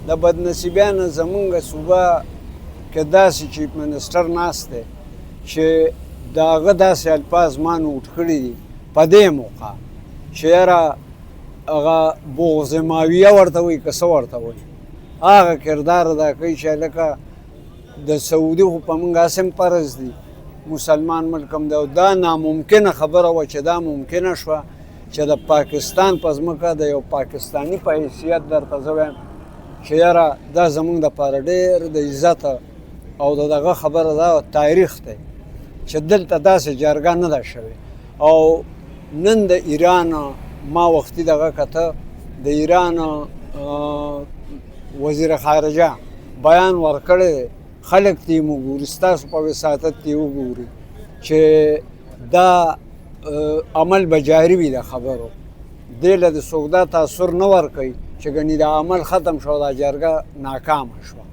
د بدنصیبیانه زمونږ صوبه کې داسې چیف منسټر ناست دی چې د هغه داسې الفاظ ما نوټ کړي دي په دې موقع چې یاره هغه بغض ماویه ورته وایي که څه ورته وایي هغه کردار ادا کوي چې لکه د سعودي خو په موږ هسې هم فرض دي مسلمان ملک هم دی او دا ناممکنه خبره وه چې دا ممکنه شوه چې د پاکستان په ځمکه د یو پاکستاني په حیثیت درته زه وایم چې یاره دا زموږ دپاره ډېر د عزت او د دغه خبره دا تاریخ دی چې دلته داسې جرګه نه ده شوې او نن د ایران ما وختي دغه کته د ایران وزیر خارجه بیان ورکړی دی خلک ته یې وګوري ستاسو په وساطت ته یې وګوري چې دا عمل به جاري وي د خبرو دې له د څوک دا تاثر نه ورکوي چې ګنې دا عمل ختم شو دا جرګه ناکامه شوه